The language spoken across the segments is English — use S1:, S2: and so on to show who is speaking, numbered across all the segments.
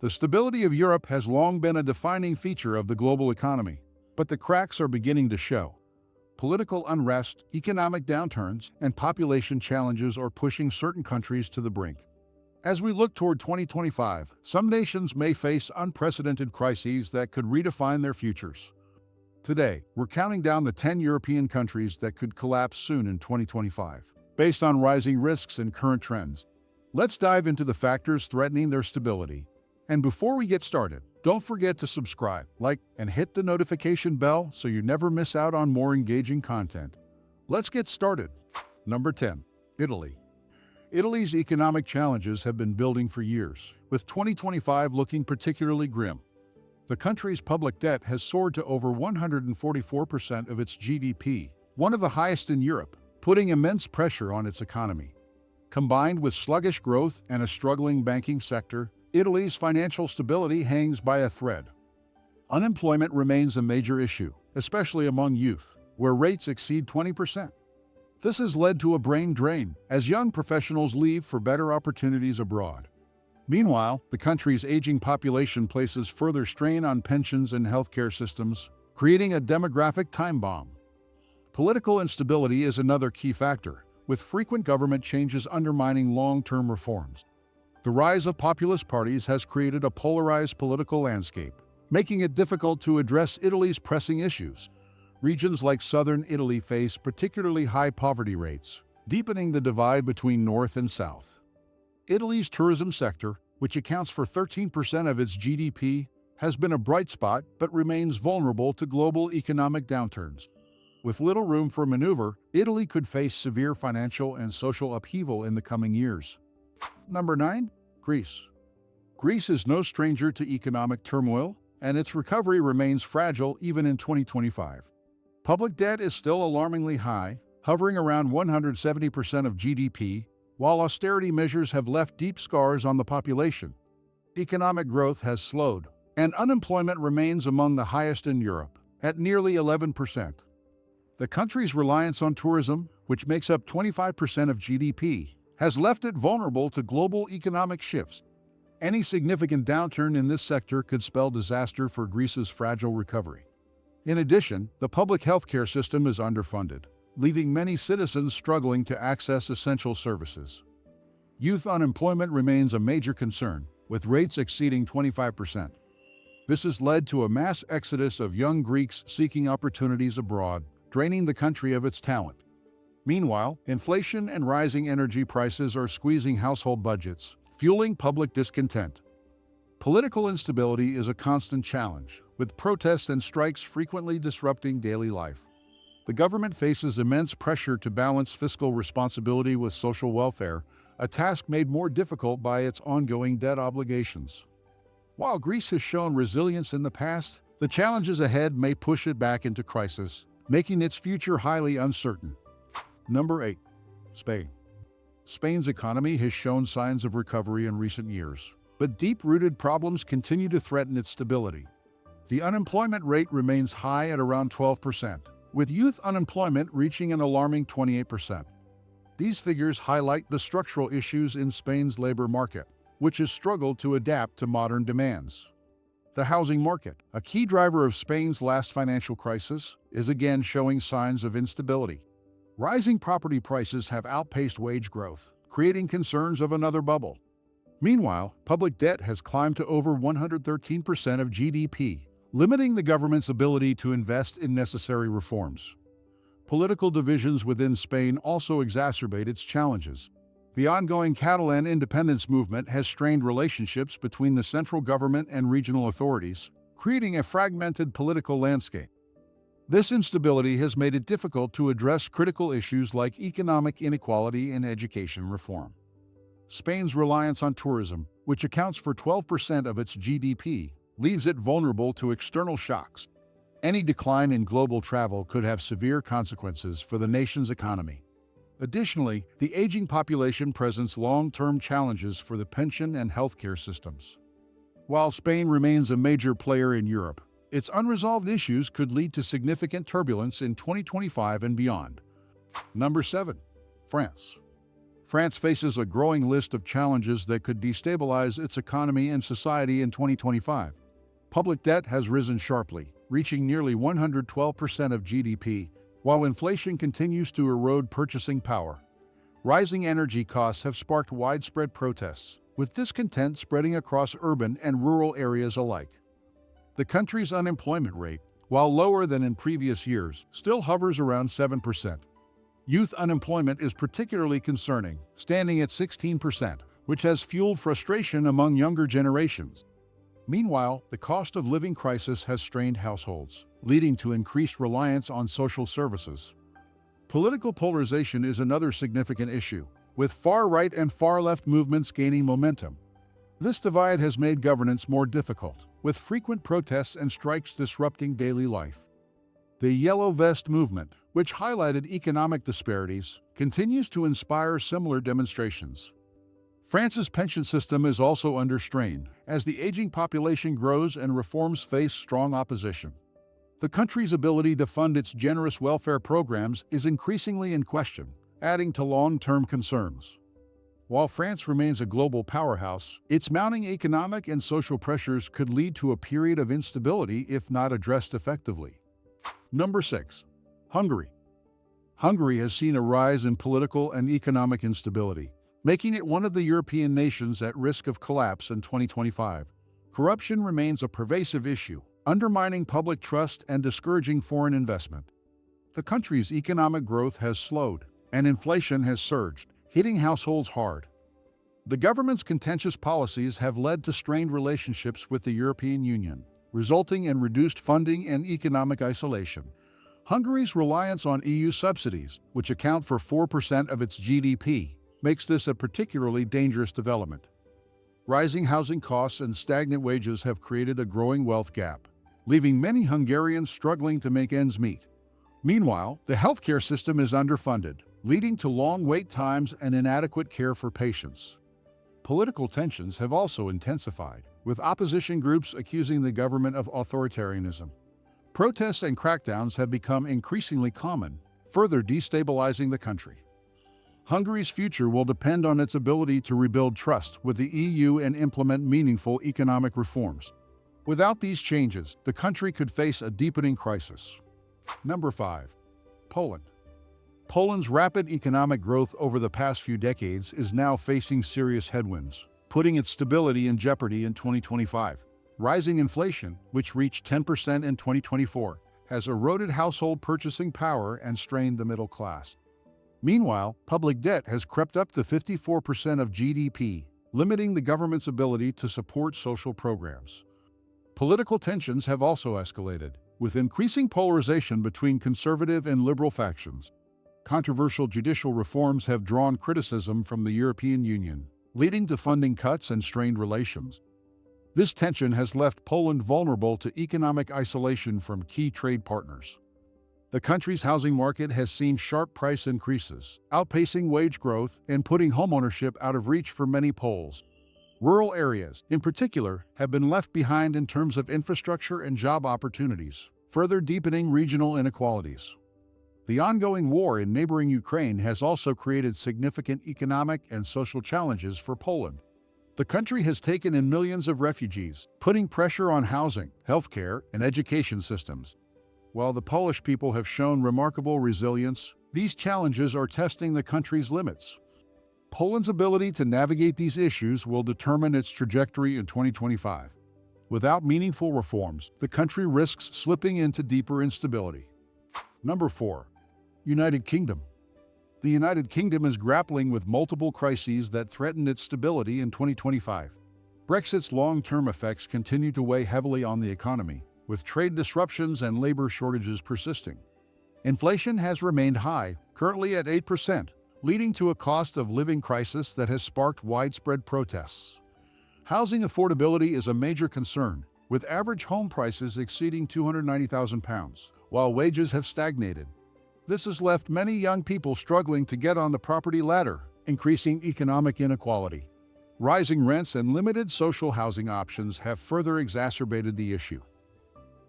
S1: The stability of Europe has long been a defining feature of the global economy, but the cracks are beginning to show. Political unrest, economic downturns, and population challenges are pushing certain countries to the brink. As we look toward 2025, some nations may face unprecedented crises that could redefine their futures. Today, we're counting down the 10 European countries that could collapse soon in 2025, based on rising risks and current trends. Let's dive into the factors threatening their stability. And before we get started, don't forget to subscribe, like, and hit the notification bell so you never miss out on more engaging content. Let's get started. Number 10. Italy. Italy's economic challenges have been building for years, with 2025 looking particularly grim. The country's public debt has soared to over 144% of its GDP, one of the highest in Europe, putting immense pressure on its economy. Combined with sluggish growth and a struggling banking sector, Italy's financial stability hangs by a thread. Unemployment remains a major issue, especially among youth, where rates exceed 20%. This has led to a brain drain as young professionals leave for better opportunities abroad. Meanwhile, the country's aging population places further strain on pensions and healthcare systems, creating a demographic time bomb. Political instability is another key factor, with frequent government changes undermining long-term reforms. The rise of populist parties has created a polarized political landscape, making it difficult to address Italy's pressing issues. Regions like southern Italy face particularly high poverty rates, deepening the divide between north and south. Italy's tourism sector, which accounts for 13% of its GDP, has been a bright spot but remains vulnerable to global economic downturns. With little room for maneuver, Italy could face severe financial and social upheaval in the coming years. Number 9. Greece. Greece is no stranger to economic turmoil, and its recovery remains fragile even in 2025. Public debt is still alarmingly high, hovering around 170% of GDP, while austerity measures have left deep scars on the population. Economic growth has slowed, and unemployment remains among the highest in Europe, at nearly 11%. The country's reliance on tourism, which makes up 25% of GDP, has left it vulnerable to global economic shifts. Any significant downturn in this sector could spell disaster for Greece's fragile recovery. In addition, the public healthcare system is underfunded, leaving many citizens struggling to access essential services. Youth unemployment remains a major concern, with rates exceeding 25%. This has led to a mass exodus of young Greeks seeking opportunities abroad, draining the country of its talent. Meanwhile, inflation and rising energy prices are squeezing household budgets, fueling public discontent. Political instability is a constant challenge, with protests and strikes frequently disrupting daily life. The government faces immense pressure to balance fiscal responsibility with social welfare, a task made more difficult by its ongoing debt obligations. While Greece has shown resilience in the past, the challenges ahead may push it back into crisis, making its future highly uncertain. Number 8. Spain. Spain's economy has shown signs of recovery in recent years, but deep-rooted problems continue to threaten its stability. The unemployment rate remains high at around 12%, with youth unemployment reaching an alarming 28%. These figures highlight the structural issues in Spain's labor market, which has struggled to adapt to modern demands. The housing market, a key driver of Spain's last financial crisis, is again showing signs of instability. Rising property prices have outpaced wage growth, creating concerns of another bubble. Meanwhile, public debt has climbed to over 113% of GDP, limiting the government's ability to invest in necessary reforms. Political divisions within Spain also exacerbate its challenges. The ongoing Catalan independence movement has strained relationships between the central government and regional authorities, creating a fragmented political landscape. This instability has made it difficult to address critical issues like economic inequality and education reform. Spain's reliance on tourism, which accounts for 12% of its GDP, leaves it vulnerable to external shocks. Any decline in global travel could have severe consequences for the nation's economy. Additionally, the aging population presents long-term challenges for the pension and healthcare systems. While Spain remains a major player in Europe, its unresolved issues could lead to significant turbulence in 2025 and beyond. Number 7. France. France faces a growing list of challenges that could destabilize its economy and society in 2025. Public debt has risen sharply, reaching nearly 112% of GDP, while inflation continues to erode purchasing power. Rising energy costs have sparked widespread protests, with discontent spreading across urban and rural areas alike. The country's unemployment rate, while lower than in previous years, still hovers around 7%. Youth unemployment is particularly concerning, standing at 16%, which has fueled frustration among younger generations. Meanwhile, the cost of living crisis has strained households, leading to increased reliance on social services. Political polarization is another significant issue, with far-right and far-left movements gaining momentum. This divide has made governance more difficult, with frequent protests and strikes disrupting daily life. The Yellow Vest movement, which highlighted economic disparities, continues to inspire similar demonstrations. France's pension system is also under strain, as the aging population grows and reforms face strong opposition. The country's ability to fund its generous welfare programs is increasingly in question, adding to long-term concerns. While France remains a global powerhouse, its mounting economic and social pressures could lead to a period of instability if not addressed effectively. Number 6. Hungary. Hungary has seen a rise in political and economic instability, making it one of the European nations at risk of collapse in 2025. Corruption remains a pervasive issue, undermining public trust and discouraging foreign investment. The country's economic growth has slowed, and inflation has surged, hitting households hard. The government's contentious policies have led to strained relationships with the European Union, resulting in reduced funding and economic isolation. Hungary's reliance on EU subsidies, which account for 4% of its GDP, makes this a particularly dangerous development. Rising housing costs and stagnant wages have created a growing wealth gap, leaving many Hungarians struggling to make ends meet. Meanwhile, the healthcare system is underfunded, leading to long wait times and inadequate care for patients. Political tensions have also intensified, with opposition groups accusing the government of authoritarianism. Protests and crackdowns have become increasingly common, further destabilizing the country. Hungary's future will depend on its ability to rebuild trust with the EU and implement meaningful economic reforms. Without these changes, the country could face a deepening crisis. Number 5. Poland. Poland's rapid economic growth over the past few decades is now facing serious headwinds, putting its stability in jeopardy in 2025. Rising inflation, which reached 10% in 2024, has eroded household purchasing power and strained the middle class. Meanwhile, public debt has crept up to 54% of GDP, limiting the government's ability to support social programs. Political tensions have also escalated, with increasing polarization between conservative and liberal factions. Controversial judicial reforms have drawn criticism from the European Union, leading to funding cuts and strained relations. This tension has left Poland vulnerable to economic isolation from key trade partners. The country's housing market has seen sharp price increases, outpacing wage growth and putting homeownership out of reach for many Poles. Rural areas, in particular, have been left behind in terms of infrastructure and job opportunities, further deepening regional inequalities. The ongoing war in neighboring Ukraine has also created significant economic and social challenges for Poland. The country has taken in millions of refugees, putting pressure on housing, healthcare, and education systems. While the Polish people have shown remarkable resilience, these challenges are testing the country's limits. Poland's ability to navigate these issues will determine its trajectory in 2025. Without meaningful reforms, the country risks slipping into deeper instability. Number 4. United Kingdom. The United Kingdom is grappling with multiple crises that threaten its stability in 2025. Brexit's long-term effects continue to weigh heavily on the economy, with trade disruptions and labor shortages persisting. Inflation has remained high, currently at 8%, leading to a cost of living crisis that has sparked widespread protests. Housing affordability is a major concern, with average home prices exceeding £290,000, while wages have stagnated. This has left many young people struggling to get on the property ladder, increasing economic inequality. Rising rents and limited social housing options have further exacerbated the issue.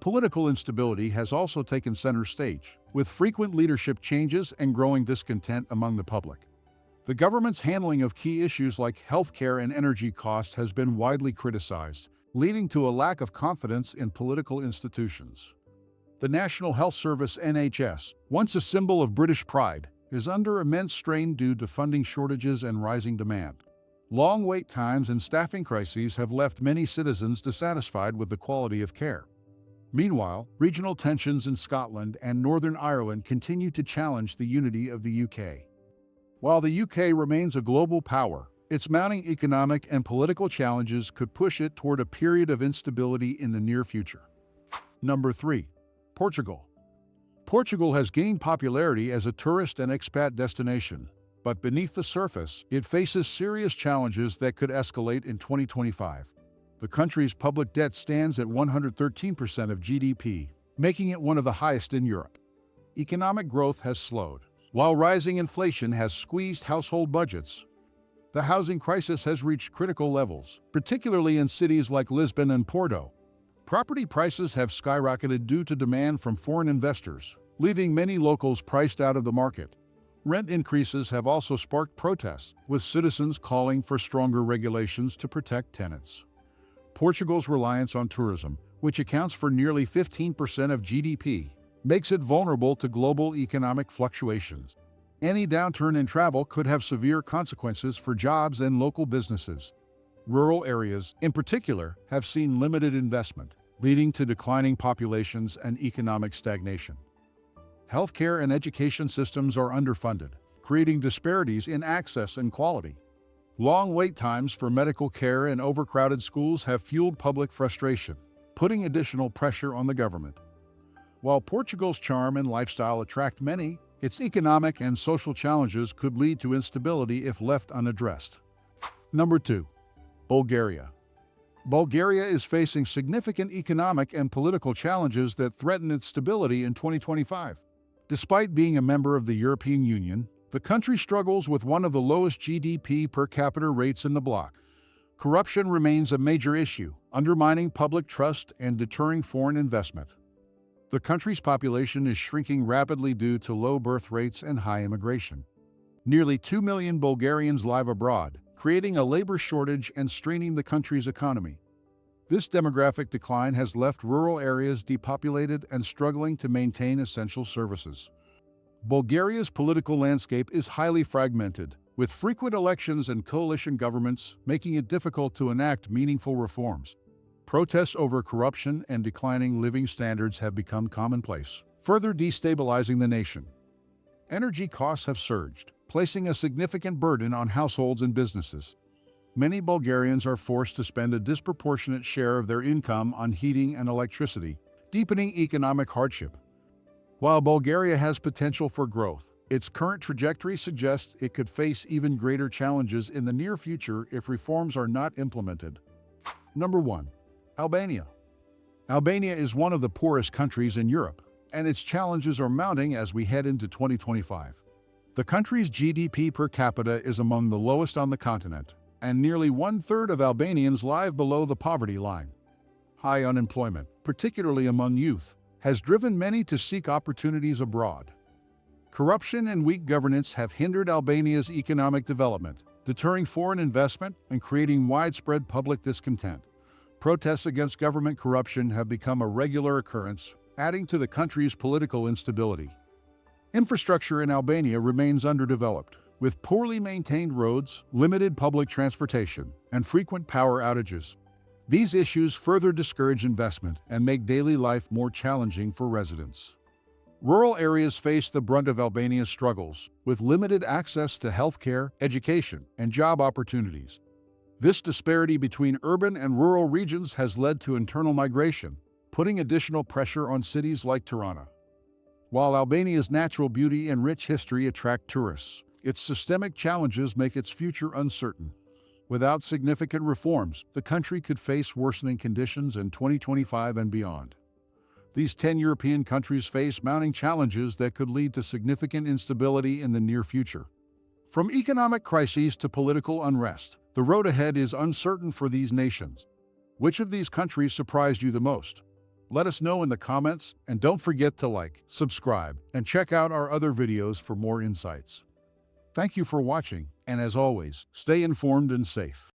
S1: Political instability has also taken center stage, with frequent leadership changes and growing discontent among the public. The government's handling of key issues like healthcare and energy costs has been widely criticized, leading to a lack of confidence in political institutions. The National Health Service (NHS), once a symbol of British pride, is under immense strain due to funding shortages and rising demand. Long wait times and staffing crises have left many citizens dissatisfied with the quality of care. Meanwhile, regional tensions in Scotland and Northern Ireland continue to challenge the unity of the UK. While the UK remains a global power, its mounting economic and political challenges could push it toward a period of instability in the near future. Number 3. Portugal. Portugal has gained popularity as a tourist and expat destination, but beneath the surface, it faces serious challenges that could escalate in 2025. The country's public debt stands at 113% of GDP, making it one of the highest in Europe. Economic growth has slowed, while rising inflation has squeezed household budgets. The housing crisis has reached critical levels, particularly in cities like Lisbon and Porto. Property prices have skyrocketed due to demand from foreign investors, leaving many locals priced out of the market. Rent increases have also sparked protests, with citizens calling for stronger regulations to protect tenants. Portugal's reliance on tourism, which accounts for nearly 15% of GDP, makes it vulnerable to global economic fluctuations. Any downturn in travel could have severe consequences for jobs and local businesses. Rural areas, in particular, have seen limited investment, leading to declining populations and economic stagnation. Healthcare and education systems are underfunded, creating disparities in access and quality. Long wait times for medical care and overcrowded schools have fueled public frustration, putting additional pressure on the government. While Portugal's charm and lifestyle attract many, its economic and social challenges could lead to instability if left unaddressed. Number 2. Bulgaria. Bulgaria is facing significant economic and political challenges that threaten its stability in 2025. Despite being a member of the European Union, the country struggles with one of the lowest GDP per capita rates in the bloc. Corruption remains a major issue, undermining public trust and deterring foreign investment. The country's population is shrinking rapidly due to low birth rates and high immigration. Nearly 2 million Bulgarians live abroad, creating a labor shortage and straining the country's economy. This demographic decline has left rural areas depopulated and struggling to maintain essential services. Bulgaria's political landscape is highly fragmented, with frequent elections and coalition governments making it difficult to enact meaningful reforms. Protests over corruption and declining living standards have become commonplace, further destabilizing the nation. Energy costs have surged, placing a significant burden on households and businesses. Many Bulgarians are forced to spend a disproportionate share of their income on heating and electricity, deepening economic hardship. While Bulgaria has potential for growth, its current trajectory suggests it could face even greater challenges in the near future if reforms are not implemented. Number 1. Albania. Albania is one of the poorest countries in Europe, and its challenges are mounting as we head into 2025. The country's GDP per capita is among the lowest on the continent, and nearly one-third of Albanians live below the poverty line. High unemployment, particularly among youth, has driven many to seek opportunities abroad. Corruption and weak governance have hindered Albania's economic development, deterring foreign investment and creating widespread public discontent. Protests against government corruption have become a regular occurrence, adding to the country's political instability. Infrastructure in Albania remains underdeveloped, with poorly maintained roads, limited public transportation, and frequent power outages. These issues further discourage investment and make daily life more challenging for residents. Rural areas face the brunt of Albania's struggles, with limited access to healthcare, education, and job opportunities. This disparity between urban and rural regions has led to internal migration, putting additional pressure on cities like Tirana. While Albania's natural beauty and rich history attract tourists, its systemic challenges make its future uncertain. Without significant reforms, the country could face worsening conditions in 2025 and beyond. These 10 European countries face mounting challenges that could lead to significant instability in the near future. From economic crises to political unrest, the road ahead is uncertain for these nations. Which of these countries surprised you the most? Let us know in the comments, and don't forget to like, subscribe, and check out our other videos for more insights. Thank you for watching, And as always, stay informed and safe.